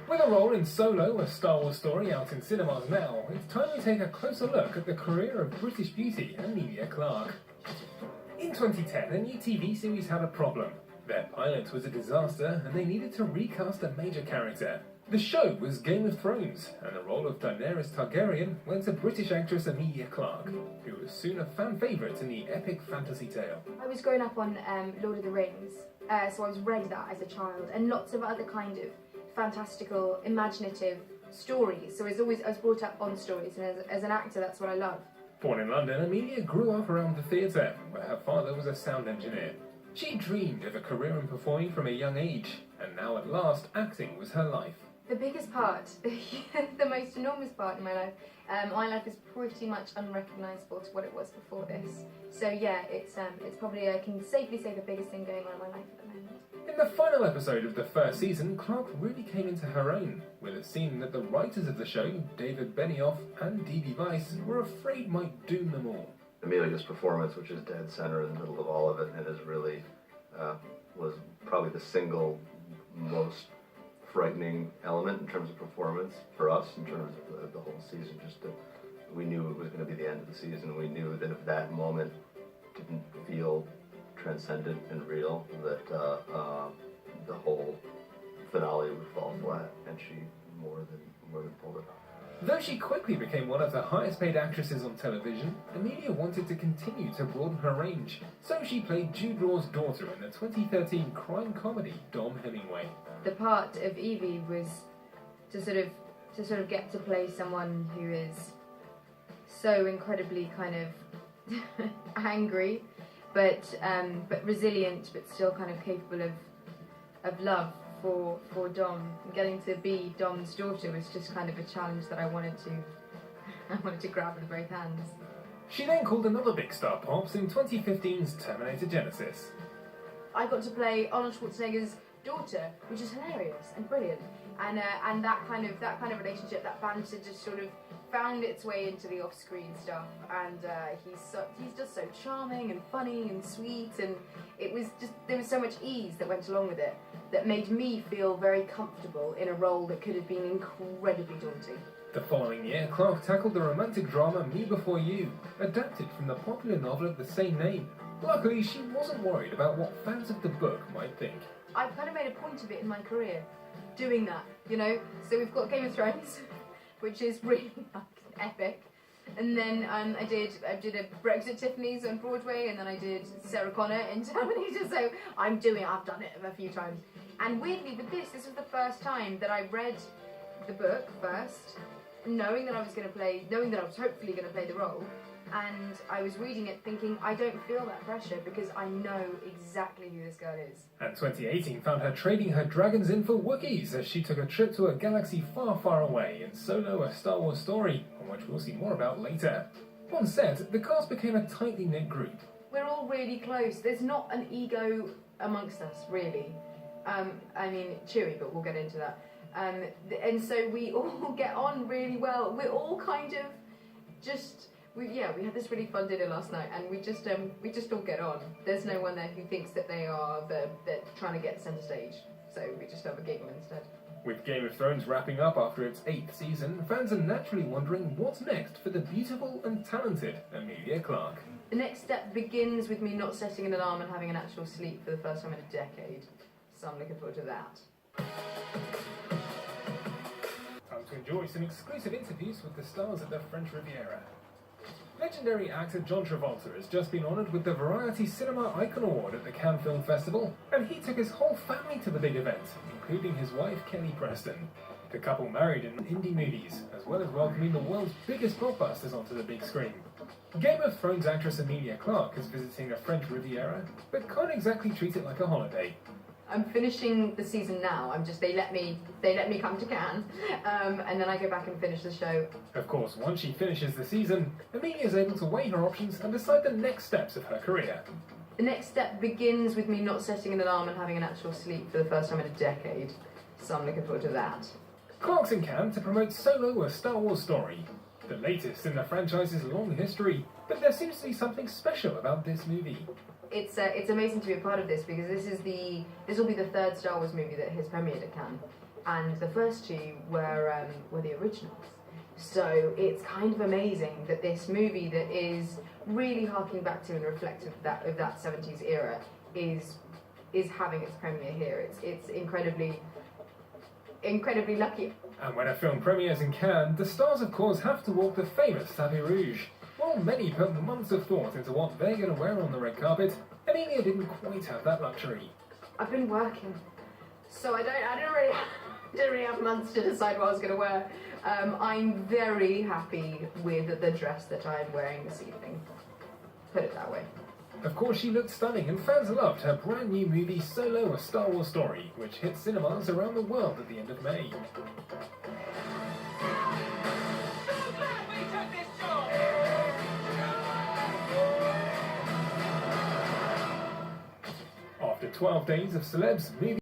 With a role in Solo, a Star Wars story out in cinemas now, it's time we take a closer look at the career of British beauty Emilia Clarke. In 2010, a new TV series had a problem. Their pilot was a disaster, and they needed to recast a major character. The show was Game of Thrones, and the role of Daenerys Targaryen went to British actress Emilia Clarke, who was soon a fan favourite in the epic fantasy tale. I was growing up on Lord of the Rings, so I was read that as a child, and lots of other kind of fantastical, imaginative stories. So I was brought up on stories, and as an actor, that's what I love. Born in London, Emilia grew up around the theatre, where her father was a sound engineer. She dreamed of a career in performing from a young age, and now at last, acting was her life. The biggest part, the most enormous part in my life is pretty much unrecognisable to what it was before this. So yeah, it's probably, I can safely say, the biggest thing going on in my life at the moment. In the final episode of the first season, Clarke really came into her own, with a scene that the writers of the show, David Benioff and D.B. Weiss, were afraid might doom them all. Emilia's performance, which is dead center in the middle of all of it, and is really, was probably the single most frightening element in terms of performance for us, in terms of the whole season. Just that we knew it was going to be the end of the season. We knew that if that moment didn't feel transcendent and real, that the whole finale would fall flat, and she more than pulled it off. Though she quickly became one of the highest paid actresses on television, Emilia wanted to continue to broaden her range, so she played Jude Law's daughter in the 2013 crime comedy Dom Hemingway. The part of Evie was to sort of get to play someone who is so incredibly kind of angry, but resilient, but still kind of capable of love for Dom. Getting to be Dom's daughter was just kind of a challenge that I wanted to grab with both hands. She then called another big star pops in 2015's Terminator Genesis. I got to play Arnold Schwarzenegger's daughter, which is hilarious and brilliant, and that kind of relationship, that banter, just sort of found its way into the off-screen stuff, and he's just so charming and funny and sweet, and there was so much ease that went along with it that made me feel very comfortable in a role that could have been incredibly daunting. The following year, Clarke tackled the romantic drama Me Before You, adapted from the popular novel of the same name. Luckily, she wasn't worried about what fans of the book might think. I've kind of made a point of it in my career, doing that, you know? So we've got Game of Thrones, which is really epic. And then I did a Brexit Tiffany's on Broadway, and then I did Sarah Connor in Terminator, so I've done it a few times. And weirdly with this was the first time that I read the book first, knowing that I was hopefully going to play the role, and I was reading it thinking, I don't feel that pressure because I know exactly who this girl is. And 2018 found her trading her dragons in for Wookiees as she took a trip to a galaxy far, far away in Solo, a Star Wars story, on which we'll see more about later. On set, the cast became a tightly knit group. We're all really close. There's not an ego amongst us, really. I mean, Chewie, but we'll get into that. And so we all get on really well. We're all kind of just... We had this really fun dinner last night, and we just all get on. There's no one there who thinks that they're trying to get centre stage, so we just have a giggle instead. With Game of Thrones wrapping up after its 8th season, fans are naturally wondering what's next for the beautiful and talented Emilia Clarke. The next step begins with me not setting an alarm and having an actual sleep for the first time in a decade, so I'm looking forward to that. Time to enjoy some exclusive interviews with the stars of the French Riviera. Legendary actor John Travolta has just been honoured with the Variety Cinema Icon Award at the Cannes Film Festival, and he took his whole family to the big event, including his wife Kelly Preston. The couple married in indie movies, as well as welcoming the world's biggest blockbusters onto the big screen. Game of Thrones actress Emilia Clarke is visiting the French Riviera, but can't exactly treat it like a holiday. I'm finishing the season now. They let me come to Cannes, and then I go back and finish the show. Of course, once she finishes the season, Emilia is able to weigh her options and decide the next steps of her career. The next step begins with me not setting an alarm and having an actual sleep for the first time in a decade, so I'm looking forward to that. Clarke's in Cannes to promote Solo, a Star Wars story, the latest in the franchise's long history, but there seems to be something special about this movie. It's amazing to be a part of this because this will be the third Star Wars movie that has premiered at Cannes, and the first two were the originals. So it's kind of amazing that this movie that is really harking back to and reflective of that 70s era is having its premiere here. It's incredibly lucky. And when a film premieres in Cannes, the stars of course have to walk the famous tapis rouge. While many put months of thought into what they're going to wear on the red carpet, Emilia didn't quite have that luxury. I've been working, so I didn't really have months to decide what I was going to wear. I'm very happy with the dress that I'm wearing this evening. Put it that way. Of course, she looked stunning, and fans loved her brand new movie Solo: A Star Wars Story, which hit cinemas around the world at the end of May. After 12 days of celebs, movie